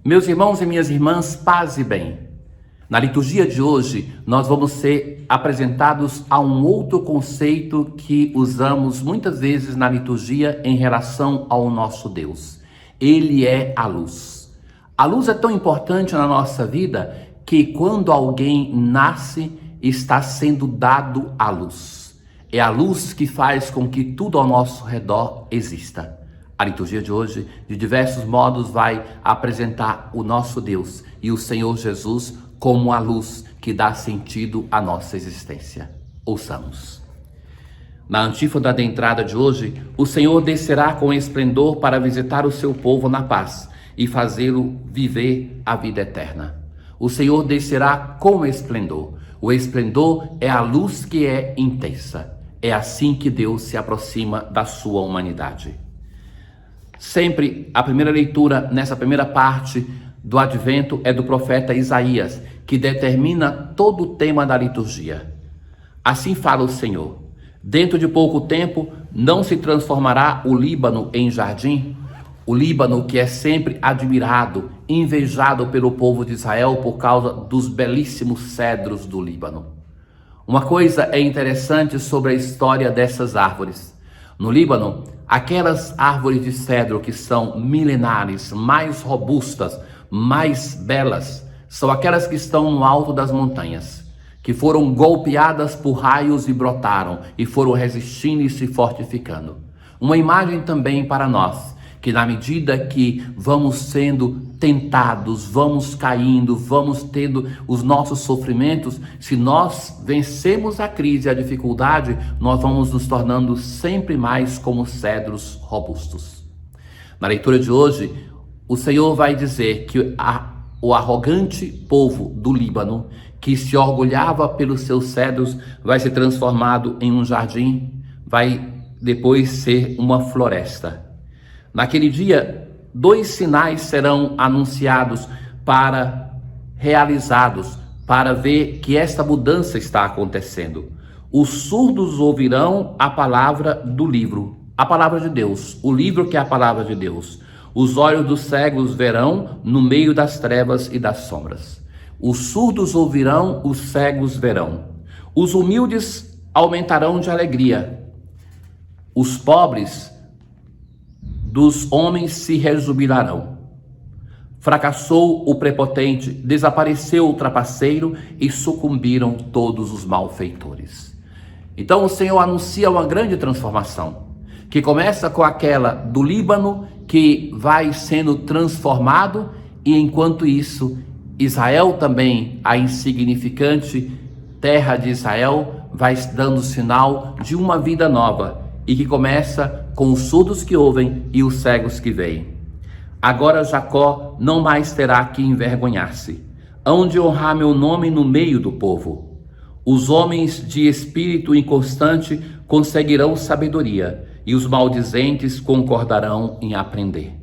Meus irmãos e minhas irmãs, paz e bem. Na liturgia de hoje, nós vamos ser apresentados a um outro conceito que usamos muitas vezes na liturgia em relação ao nosso Deus. Ele é a luz. A luz é tão importante na nossa vida que quando alguém nasce, está sendo dado a luz. É a luz que faz com que tudo ao nosso redor exista. A liturgia de hoje, de diversos modos, vai apresentar o nosso Deus e o Senhor Jesus como a luz que dá sentido à nossa existência. Ouçamos. Na antífona da entrada de hoje, o Senhor descerá com esplendor para visitar o seu povo na paz e fazê-lo viver a vida eterna. O Senhor descerá com esplendor. O esplendor é a luz que é intensa. É assim que Deus se aproxima da sua humanidade. Sempre a primeira leitura nessa primeira parte do Advento é do profeta Isaías, que determina todo o tema da liturgia. Assim fala o Senhor: dentro de pouco tempo não se transformará o Líbano em jardim? O Líbano que é sempre admirado, invejado pelo povo de Israel por causa dos belíssimos cedros do Líbano. Uma coisa é interessante sobre a história dessas árvores. No Líbano, aquelas árvores de cedro que são milenares, mais robustas, mais belas, são aquelas que estão no alto das montanhas, que foram golpeadas por raios e brotaram, e foram resistindo e se fortificando. Uma imagem também para nós, que na medida que vamos sendo tentados, vamos caindo, vamos tendo os nossos sofrimentos, se nós vencemos a crise e a dificuldade, nós vamos nos tornando sempre mais como cedros robustos. Na leitura de hoje, o Senhor vai dizer que o arrogante povo do Líbano, que se orgulhava pelos seus cedros, vai ser transformado em um jardim, vai depois ser uma floresta. Naquele dia, 2 sinais serão anunciados realizados, para ver que esta mudança está acontecendo. Os surdos ouvirão a palavra do livro, a palavra de Deus, o livro que é a palavra de Deus. Os olhos dos cegos verão no meio das trevas e das sombras. Os surdos ouvirão, os cegos verão. Os humildes aumentarão de alegria. Os pobres dos homens se rejubilarão. Fracassou o prepotente, desapareceu o trapaceiro e sucumbiram todos os malfeitores. Então o Senhor anuncia uma grande transformação, que começa com aquela do Líbano, que vai sendo transformado, e enquanto isso, Israel também, a insignificante terra de Israel, vai dando sinal de uma vida nova, e que começa com os surdos que ouvem e os cegos que veem. Agora Jacó não mais terá que envergonhar-se. Hão de honrar meu nome no meio do povo. Os homens de espírito inconstante conseguirão sabedoria, e os maldizentes concordarão em aprender.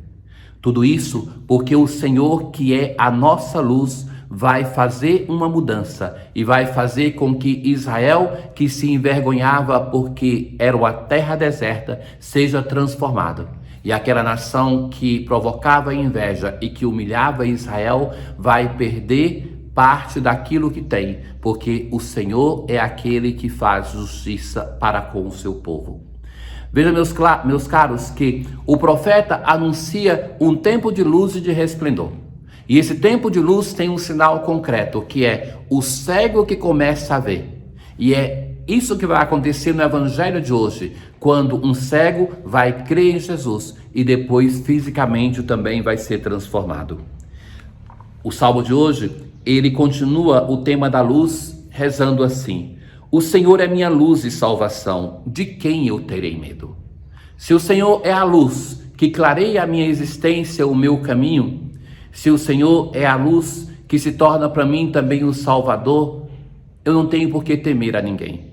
Tudo isso porque o Senhor, que é a nossa luz, vai fazer uma mudança e vai fazer com que Israel, que se envergonhava porque era uma terra deserta, seja transformado. E aquela nação que provocava inveja e que humilhava Israel vai perder parte daquilo que tem, porque o Senhor é aquele que faz justiça para com o seu povo. Veja, meus caros, que o profeta anuncia um tempo de luz e de resplendor. E esse tempo de luz tem um sinal concreto, que é o cego que começa a ver. E é isso que vai acontecer no evangelho de hoje, quando um cego vai crer em Jesus e depois fisicamente também vai ser transformado. O salmo de hoje, ele continua o tema da luz rezando assim: o Senhor é minha luz e salvação, de quem eu terei medo? Se o Senhor é a luz que clareia a minha existência, o meu caminho, se o Senhor é a luz que se torna para mim também o Salvador, eu não tenho por que temer a ninguém.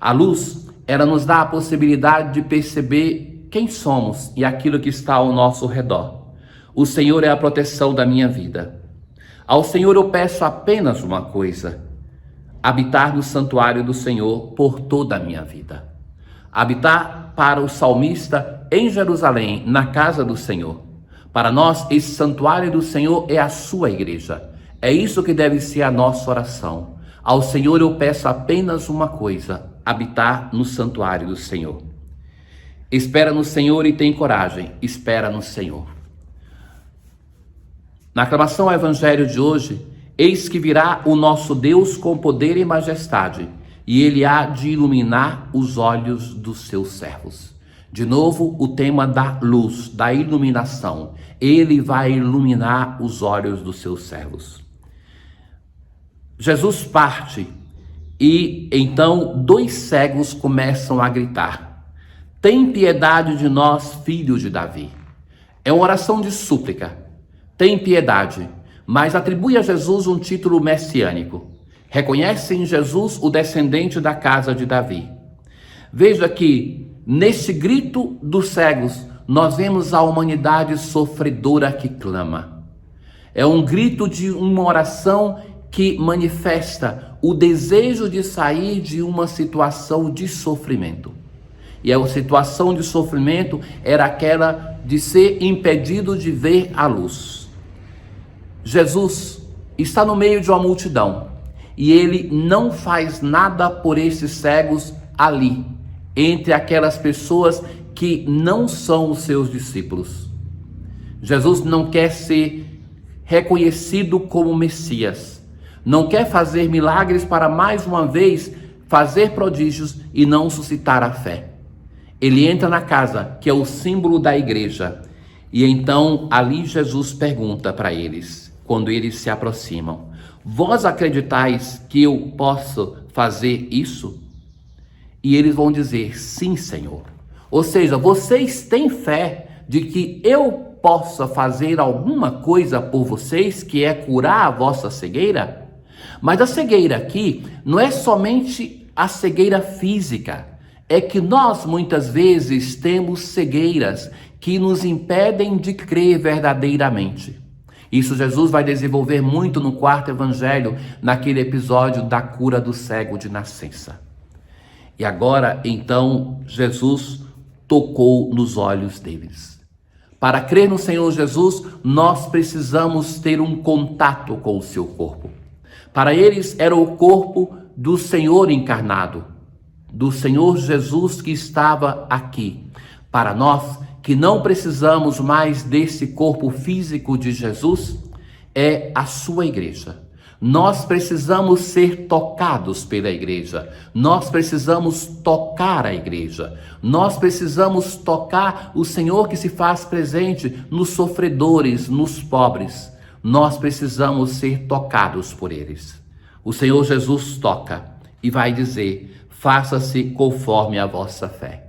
A luz, ela nos dá a possibilidade de perceber quem somos e aquilo que está ao nosso redor. O Senhor é a proteção da minha vida. Ao Senhor eu peço apenas uma coisa: habitar no santuário do Senhor por toda a minha vida. Habitar para o salmista em Jerusalém, na casa do Senhor. Para nós, esse santuário do Senhor é a sua igreja. É isso que deve ser a nossa oração. Ao Senhor eu peço apenas uma coisa: habitar no santuário do Senhor. Espera no Senhor e tem coragem. Espera no Senhor. Na aclamação ao Evangelho de hoje, eis que virá o nosso Deus com poder e majestade, e ele há de iluminar os olhos dos seus servos. De novo, o tema da luz, da iluminação. Ele vai iluminar os olhos dos seus servos. Jesus parte e então 2 cegos começam a gritar: tem piedade de nós, filhos de Davi. É uma oração de súplica. Tem piedade, mas atribui a Jesus um título messiânico. Reconhece em Jesus o descendente da casa de Davi. Veja que neste grito dos cegos, nós vemos a humanidade sofredora que clama. É um grito de uma oração que manifesta o desejo de sair de uma situação de sofrimento. E a situação de sofrimento era aquela de ser impedido de ver a luz. Jesus está no meio de uma multidão e ele não faz nada por esses cegos ali, entre aquelas pessoas que não são os seus discípulos. Jesus não quer ser reconhecido como Messias, não quer fazer milagres para mais uma vez fazer prodígios e não suscitar a fé. Ele entra na casa, que é o símbolo da igreja, e então ali Jesus pergunta para eles, quando eles se aproximam: vós acreditais que eu posso fazer isso? E eles vão dizer: sim, Senhor. Ou seja, vocês têm fé de que eu possa fazer alguma coisa por vocês, que é curar a vossa cegueira? Mas a cegueira aqui não é somente a cegueira física. É que nós muitas vezes temos cegueiras que nos impedem de crer verdadeiramente. Isso Jesus vai desenvolver muito no 4º evangelho, naquele episódio da cura do cego de nascença. E agora, então, Jesus tocou nos olhos deles. Para crer no Senhor Jesus, nós precisamos ter um contato com o seu corpo. Para eles era o corpo do Senhor encarnado, do Senhor Jesus que estava aqui. Para nós, que não precisamos mais desse corpo físico de Jesus, é a sua igreja. Nós precisamos ser tocados pela igreja. Nós precisamos tocar a igreja. Nós precisamos tocar o Senhor que se faz presente nos sofredores, nos pobres. Nós precisamos ser tocados por eles. O Senhor Jesus toca e vai dizer: faça-se conforme a vossa fé.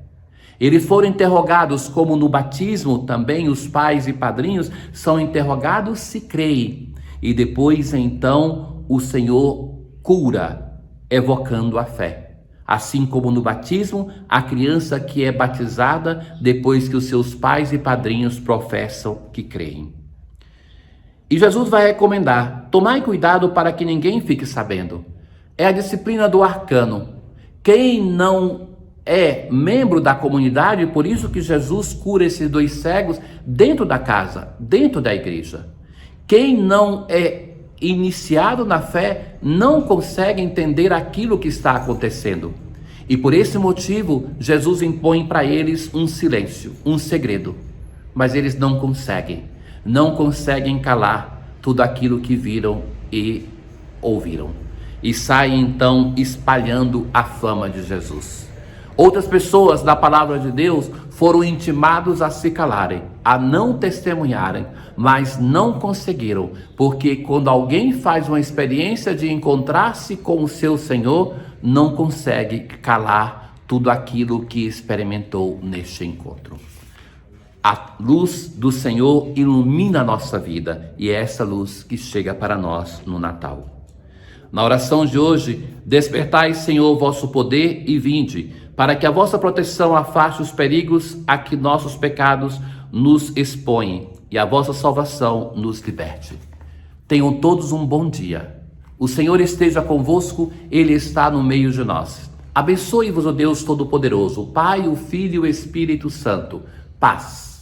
Eles foram interrogados, como no batismo também os pais e padrinhos são interrogados se creem. E depois então o Senhor cura, evocando a fé. Assim como no batismo, a criança que é batizada depois que os seus pais e padrinhos professam que creem. E Jesus vai recomendar: tomai cuidado para que ninguém fique sabendo. É a disciplina do arcano. Quem não é membro da comunidade, por isso que Jesus cura esses 2 cegos dentro da casa, dentro da igreja. Quem não é iniciado na fé não consegue entender aquilo que está acontecendo. E por esse motivo, Jesus impõe para eles um silêncio, um segredo. Mas eles não conseguem calar tudo aquilo que viram e ouviram. E saem então espalhando a fama de Jesus. Outras pessoas da palavra de Deus foram intimados a se calarem, a não testemunharem, mas não conseguiram, porque quando alguém faz uma experiência de encontrar-se com o seu Senhor, não consegue calar tudo aquilo que experimentou neste encontro. A luz do Senhor ilumina a nossa vida e é essa luz que chega para nós no Natal. Na oração de hoje, despertai, Senhor, vosso poder e vinde, para que a vossa proteção afaste os perigos a que nossos pecados nos expõem e a vossa salvação nos liberte. Tenham todos um bom dia. O Senhor esteja convosco, Ele está no meio de nós. Abençoe-vos, ó Deus Todo-Poderoso, o Pai, o Filho e o Espírito Santo. Paz.